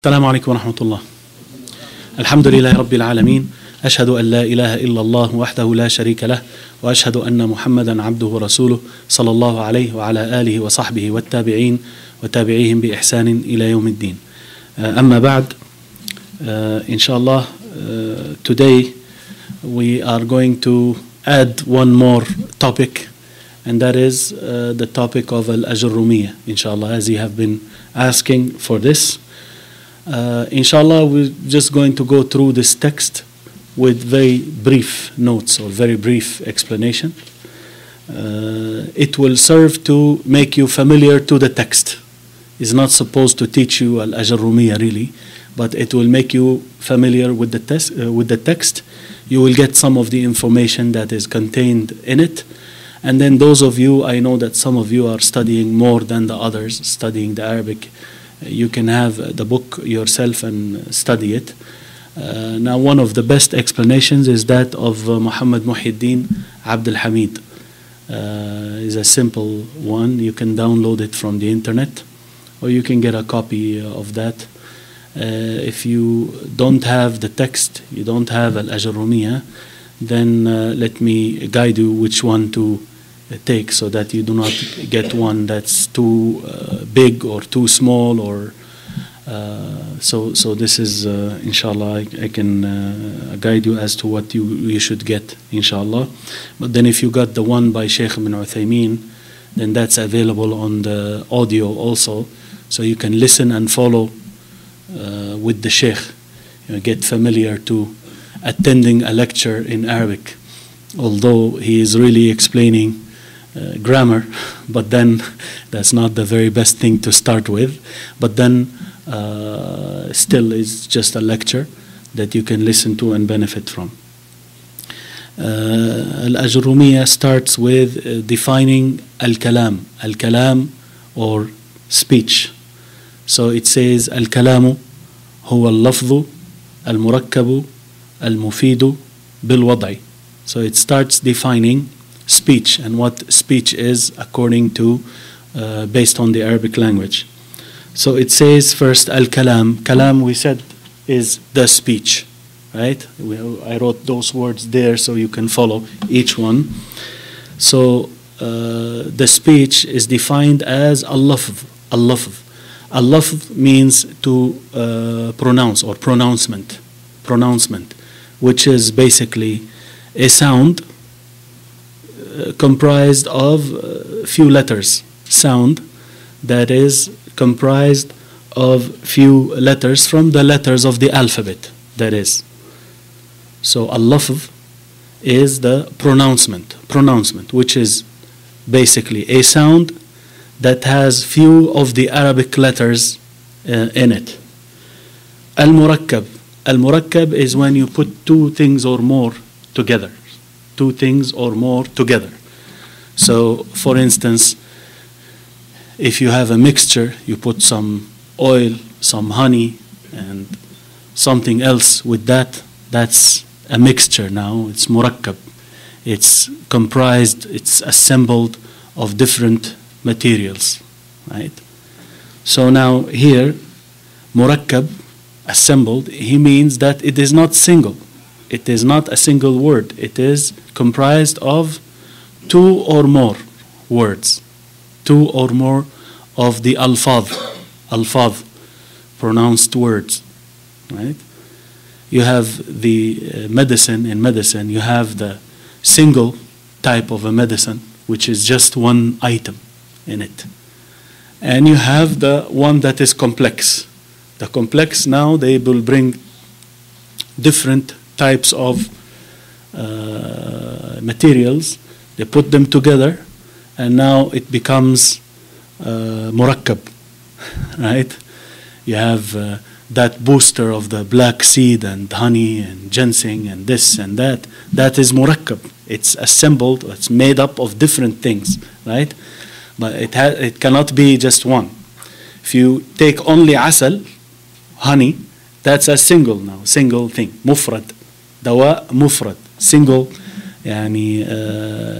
السلام عليكم ورحمة الله. الحمد لله رب العالمين، أشهد أن لا إله إلا الله وحده لا شريك له، وأشهد أن محمدا عبده ورسوله صلى الله عليه وعلى آله وصحبه والتابعين وتابعيهم بإحسان إلى يوم الدين. أما بعد, inshallah, today we are going to add one more topic, and that is the topic of الاجرومية, inshallah, as you have been asking for this. Inshallah, we're just going to go through this text with very brief notes or very brief explanation. It will serve to make you familiar to the text. It's not supposed to teach you الاجرومية really, but it will make you familiar with the text. You will get some of the information that is contained in it. And then those of you, I know that some of you are studying more than the others, studying the Arabic. You can have the book yourself and study it. Now, one of the best explanations is that of Muhammad Muhyiddin Abdul Hamid. It's a simple one. You can download it from the internet, or you can get a copy of that. If you don't have the text, you don't have al-Ajroomiyyah, then let me guide you which one to take, so that you do not get one that's too big or too small, or so this is inshallah I can guide you as to what you should get, inshallah. But then if you got the one by Sheikh ibn Uthaymeen, then that's available on the audio also, so you can listen and follow with the Sheikh. Get familiar to attending a lecture in Arabic, although he is really explaining grammar, but then that's not the very best thing to start with. But then still it's just a lecture that you can listen to and benefit from. Al-Ajroomiyyah starts with defining al-kalam or speech. So it says al-kalamu huwa al-lafzu al-murakkabu al-mufidu bil-wad'i. So it starts defining speech and what speech is according to based on the Arabic language. So it says first al-kalam. Kalam, we said, is the speech, right? I wrote those words there so you can follow each one. So the speech is defined as al-lafz. Al-lafz means to pronounce or pronouncement, which is basically a sound comprised of few letters. Sound that is comprised of few letters from the letters of the alphabet, that is. So al-lafz is the pronouncement, which is basically a sound that has few of the Arabic letters in it. Al-murakkab is when you put two things or more together. So, for instance, if you have a mixture, you put some oil, some honey, and something else with that, that's a mixture now. It's murakkab. It's comprised, it's assembled of different materials, right? So now here, murakkab, assembled, he means that it is not single. It is not a single word. It is comprised of two or more words, two or more of the alfaz, pronounced words, right? You have the medicine. In medicine, you have the single type of a medicine, which is just one item in it. And you have the one that is complex. The complex, now they will bring different types of materials. They put them together, and now it becomes murakkab, right? You have that booster of the black seed and honey and ginseng and this and that. That is murakkab. It's assembled, it's made up of different things, right? But it cannot be just one. If you take only asal, honey, that's a single thing, mufrad. Dawa mufrad, single,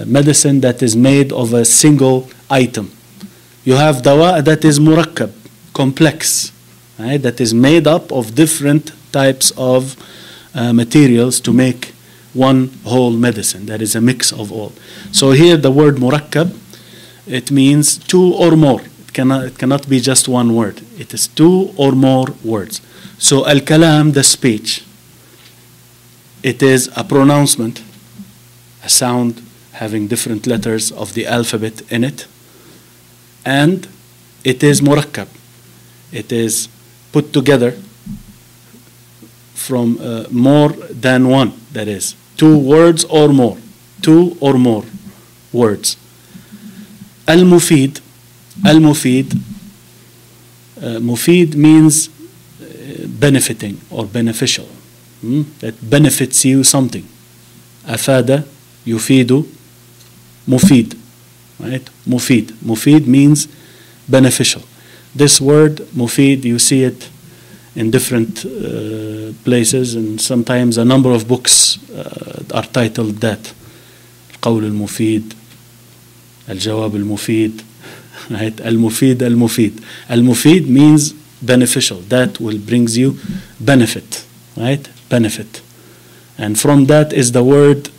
medicine that is made of a single item. You have dawa that is murakkab, complex, right? That is made up of different types of materials to make one whole medicine. That is a mix of all. So here the word murakkab, it means two or more. It cannot be just one word. It is two or more words. So al-kalam, the speech, it is a pronouncement, a sound having different letters of the alphabet in it, and it is murakkab. It is put together from more than one, that is, two words or more, two or more words. Al-mufid, al-mufid, mufid means benefiting or beneficial, that benefits you something. Afada, yufidu, mufid, right? Mufid. Mufid means beneficial. This word, mufid, you see it in different places, and sometimes a number of books are titled that. القول المفيد, الجواب المفيد, right? المفيد, المفيد. المفيد means beneficial. That will brings you benefit, right? Benefit. And from that is the word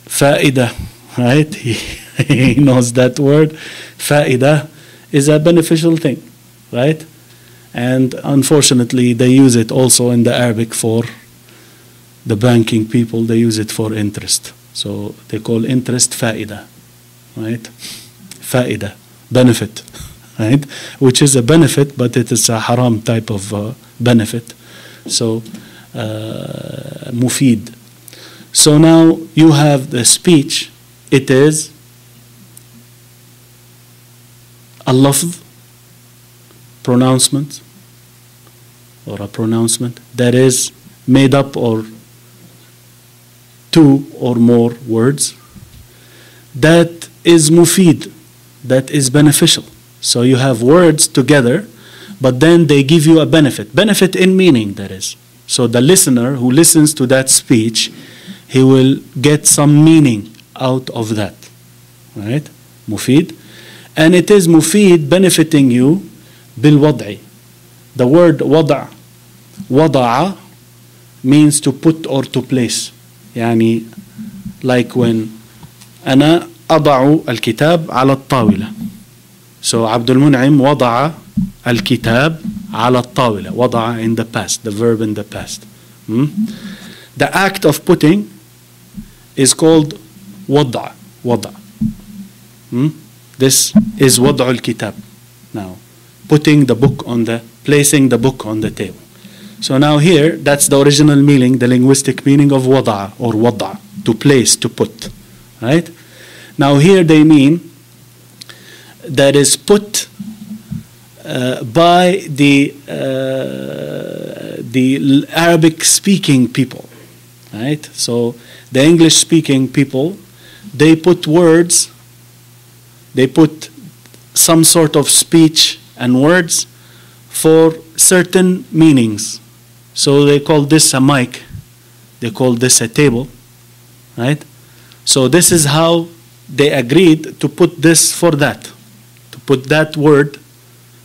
فائدة, right? He knows that word. فائدة is a beneficial thing, right? And unfortunately, they use it also in the Arabic for the banking people. They use it for interest. So they call interest فائدة, right? فائدة, benefit, right? Which is a benefit, but it is a haram type of benefit. So mufid. So now you have the speech. It is a lafz, pronouncement, or a pronouncement that is made up or two or more words that is mufid, that is beneficial. So you have words together, but then they give you a benefit. Benefit in meaning, that is. So the listener who listens to that speech, he will get some meaning out of that, right? Mufid. And it is mufid, benefiting you, بالوضع. The word وضع, وضع means to put or to place. يعني like when أنا أضع الكتاب على الطاولة. So Abdulmonem وضع الكتاب على الطاولة. وضع in the past, the verb in the past. The act of putting is called وضع. وضع. This is وضع الكتاب. Now, putting the book on the, placing the book on the table. So now here, that's the original meaning, the linguistic meaning of وضع or وضع, to place, to put, right? Now here they mean that is put by the Arabic-speaking people, right? So the English-speaking people, they put words, they put some sort of speech and words for certain meanings. So they call this a mic, they call this a table, right? So this is how they agreed to put this for that, to put that word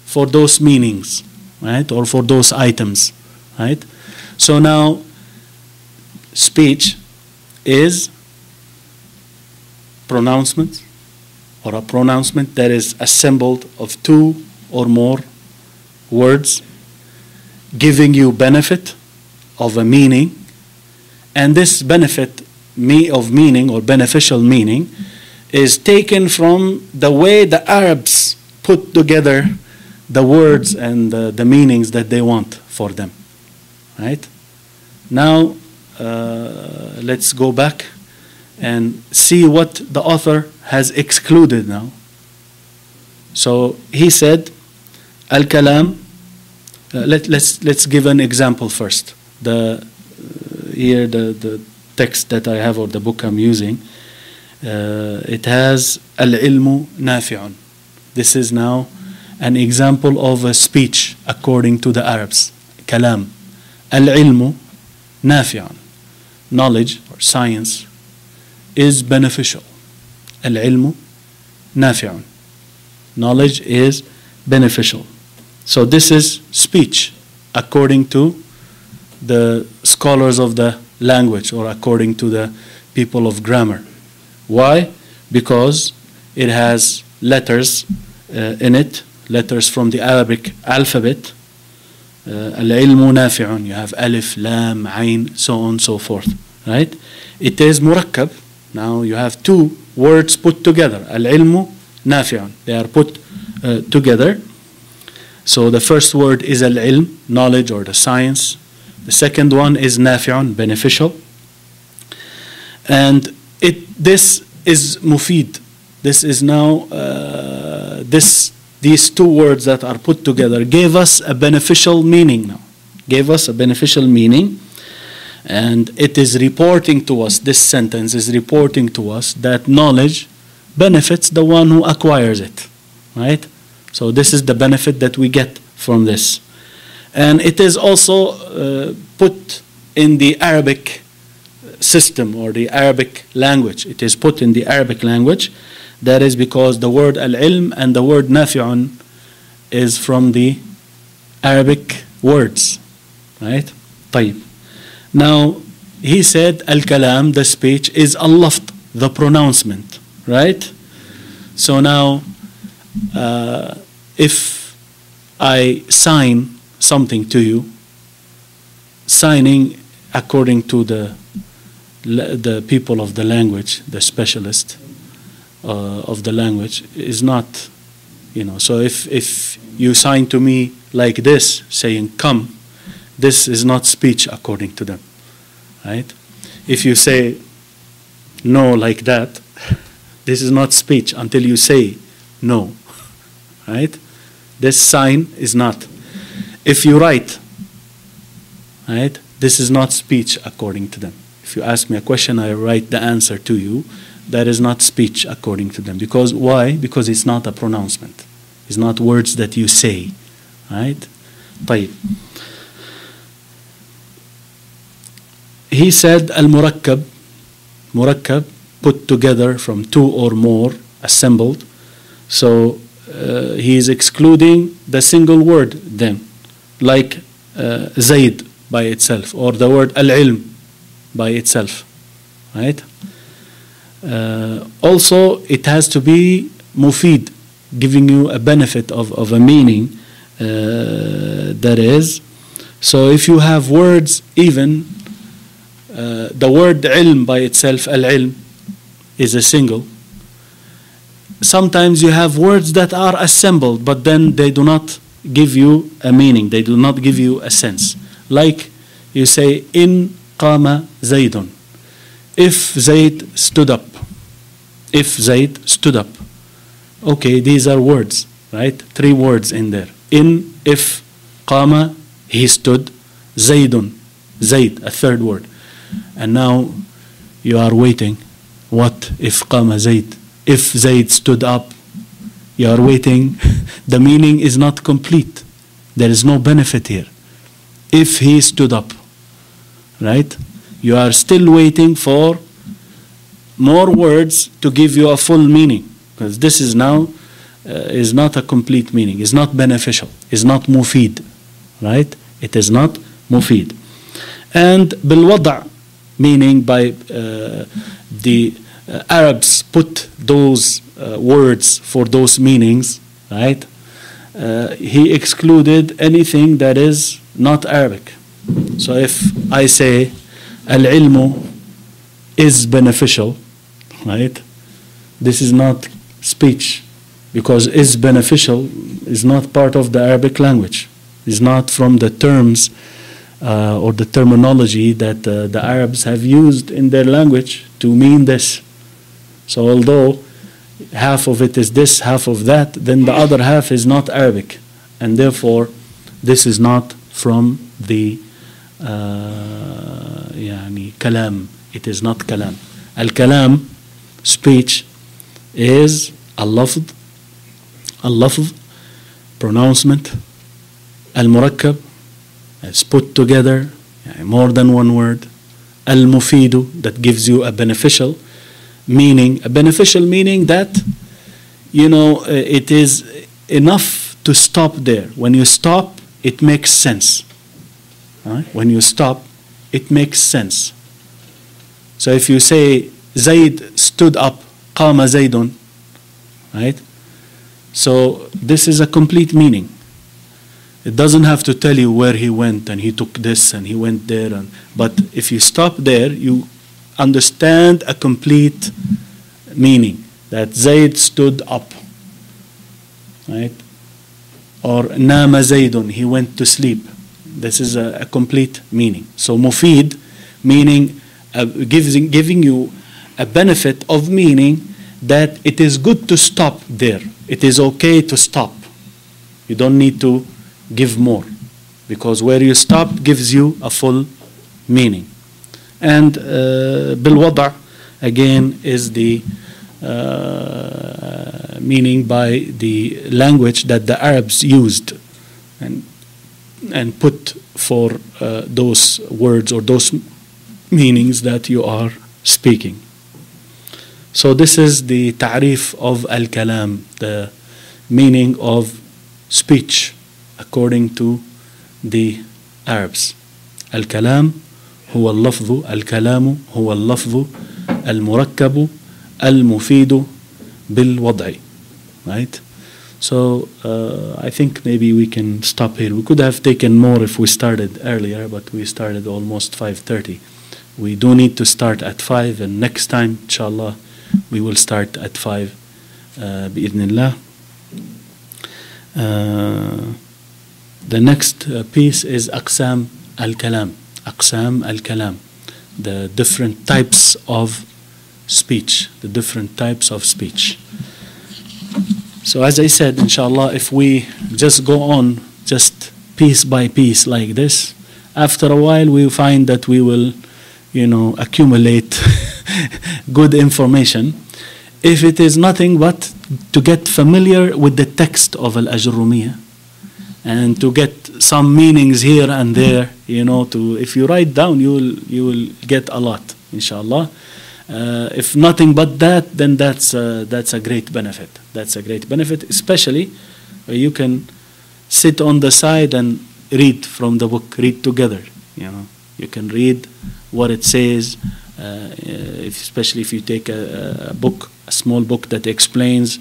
for those meanings, right? Or for those items, right? So now speech is pronouncement, or a pronouncement that is assembled of two or more words giving you benefit of a meaning, and this benefit of meaning or beneficial meaning is taken from the way the Arabs put together the words and the meanings that they want for them, right? Now let's go back and see what the author has excluded now. So he said, al-kalam. Let's give an example first. Here the text that I have, or the book I'm using, it has al-ilmu nafi'un. This is now an example of a speech according to the Arabs. Kalam. Al-ilmu nafi'un. Knowledge or science is beneficial. Al-ilmu nafi'un. Knowledge is beneficial. So this is speech according to the scholars of the language, or according to the people of grammar. Why? Because it has letters in it, letters from the Arabic alphabet. العلم نافع. You have alif, lam, ayn, so on, so forth. Right? It is murakkab. Now you have two words put together. العلم نافع. They are put together. So the first word is al-ilm, knowledge or the science. The second one is nafi'un, beneficial. And this is mufid. This is now, these two words that are put together gave us a beneficial meaning now. Gave us a beneficial meaning. And it is reporting to us, this sentence is reporting to us that knowledge benefits the one who acquires it. Right? So this is the benefit that we get from this. And it is also put in the Arabic system or the Arabic language. It is put in the Arabic language. That is because the word al-ilm and the word nafi'un is from the Arabic words. Right? طيب. Now, he said al-kalam, the speech, is al-lafd, the pronouncement. Right? So now, if I sign something to you, signing according to the people of the language, the specialist of the language, is not, so if you sign to me like this, saying come, this is not speech according to them, right? If you say no like that, this is not speech until you say no, right? This sign is not. If you write, right, this is not speech according to them. If you ask me a question, I write the answer to you. That is not speech according to them. Because why? Because it's not a pronouncement. It's not words that you say, right? طيب. He said al-murakkab, murakkab, put together from two or more, assembled. So he is excluding the single word then, like Zayd by itself, or the word al-ilm by itself, right? Also, it has to be mufid, giving you a benefit of a meaning, that is. So if you have words, even the word ilm by itself, al-ilm, is a single. Sometimes you have words that are assembled, but then they do not give you a meaning. They do not give you a sense. Like you say, in qama Zaydun. If Zayd stood up. If Zayd stood up. Okay, these are words, right? Three words in there. In, if, qama, he stood. Zaydun. Zayd, a third word. And now you are waiting. What if qama Zayd? If Zayd stood up, you are waiting. The meaning is not complete. There is no benefit here. If he stood up, right? You are still waiting for more words to give you a full meaning. Because this is now is not a complete meaning. It's not beneficial. It's not mufid. Right? It is not mufid. And bilwada', meaning by the Arabs put those words for those meanings, right? He excluded anything that is not Arabic. So if I say al-ilmu is beneficial, right? This is not speech, because is beneficial is not part of the Arabic language. It's not from the terms or the terminology that the Arabs have used in their language to mean this. So although half of it is this, half of that, then the other half is not Arabic. And therefore, this is not from the kalam. It is not kalam. Al-kalam, speech, is al-lafd, pronouncement, al-murakkab, it's put together, more than one word, al-mufidu, that gives you a beneficial meaning, that, it is enough to stop there. When you stop, it makes sense. Right? When you stop, it makes sense. So if you say Zayd stood up, قام زيد, right? So this is a complete meaning. It doesn't have to tell you where he went and he took this and he went there. But if you stop there, you understand a complete meaning. That Zayd stood up, right? Or nama Zaydun, he went to sleep. This is a complete meaning. So mufid, meaning giving you a benefit of meaning that it is good to stop there. It is okay to stop. You don't need to give more, because where you stop gives you a full meaning. And بالوضع again is the meaning by the language that the Arabs used and put for those words or those meanings that you are speaking. So this is the ta'rif of al-kalam, the meaning of speech according to the Arabs. Al-kalam huwa al-lafzu, al-kalamu huwa al-lafzu al-murakkabu al-mufidu bil-wad'i. Right? So I think maybe we can stop here. We could have taken more if we started earlier, but we started almost 5:30. We do need to start at 5, and next time, inshallah, we will start at 5 bi'idhnillah. The next piece is Aqsam al-Kalam. Aqsam al-Kalam. The different types of speech. The different types of speech. So as I said, inshallah, if we just go on just piece by piece like this, after a while we find that we will, accumulate good information. If it is nothing but to get familiar with the text of al-Ajroomiyyah and to get some meanings here and there, if you write down, you will get a lot, inshallah. If nothing but that, then that's a great benefit. That's a great benefit, especially where you can sit on the side and read from the book, read together. You can read what it says, especially if you take a book, a small book that explains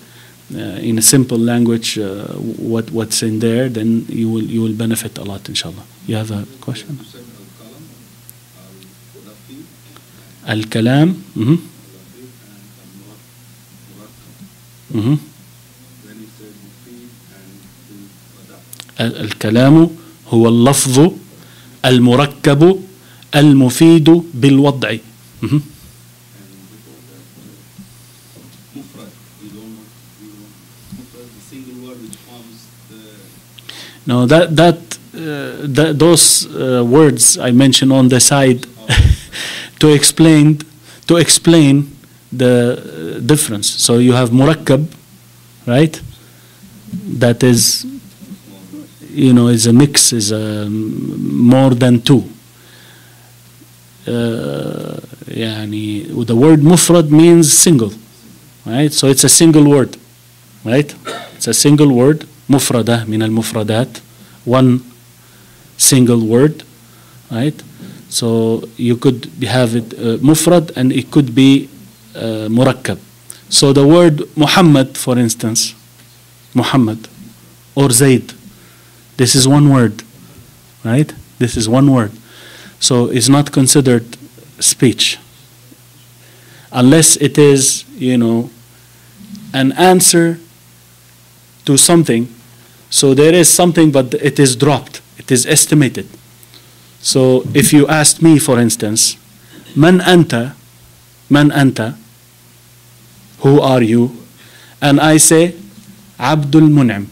in a simple language what's in there, then you will benefit a lot, inshallah. You have a question? Al-Kalam. الكلام هو اللفظ المركب المفيد بالوضع. No, those words I mentioned on the side to explain the difference. So you have murakkab, right? That is, is a mix, is a more than two. The word mufrad means single, right? So it's a single word, right? It's a single word. Mufrada min al-mufradat, one single word, right? So you could have it mufrad and it could be murakkab. So the word Muhammad, for instance, Muhammad or Zayd, this is one word, right? This is one word. So it's not considered speech unless it is, an answer to something. So there is something, but it is dropped. It is estimated. So if you asked me, for instance, Man anta, who are you? And I say, Abdulmonem.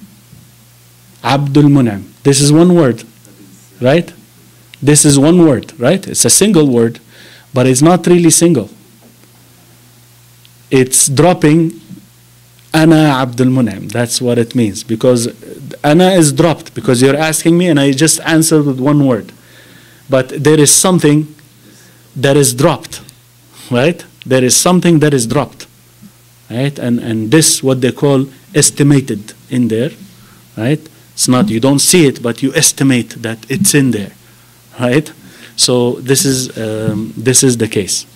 Abdulmonem. This is one word, right? This is one word, right? It's a single word, but it's not really single. It's dropping Ana Abdulmonem. That's what it means, because Ana is dropped, because you're asking me and I just answered with one word. But there is something that is dropped, right? There is something that is dropped, right? And this what they call estimated in there, right? It's not, you don't see it, but you estimate that it's in there, right? So this is the case,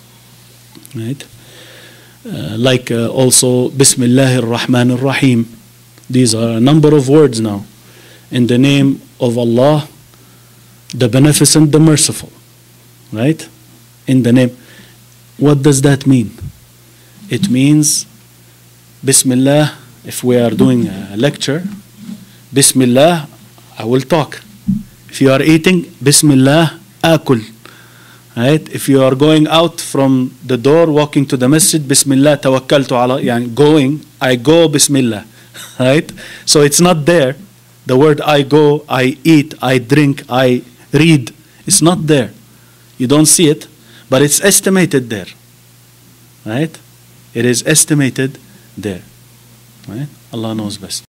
right? Like also Bismillahir Rahmanir Rahim. These are a number of words now. In the name of Allah, the Beneficent, the Merciful, right? In the name. What does that mean? It means Bismillah. If we are doing a lecture, Bismillah, I will talk. If you are eating, Bismillah, akul. Right? If you are going out from the door, walking to the masjid, Bismillah, tawakkaltu ala, yani going, I go, Bismillah. Right? So it's not there. The word I go, I eat, I drink, I read, it's not there. You don't see it, but it's estimated there. Right? It is estimated there. Right? Allah knows best.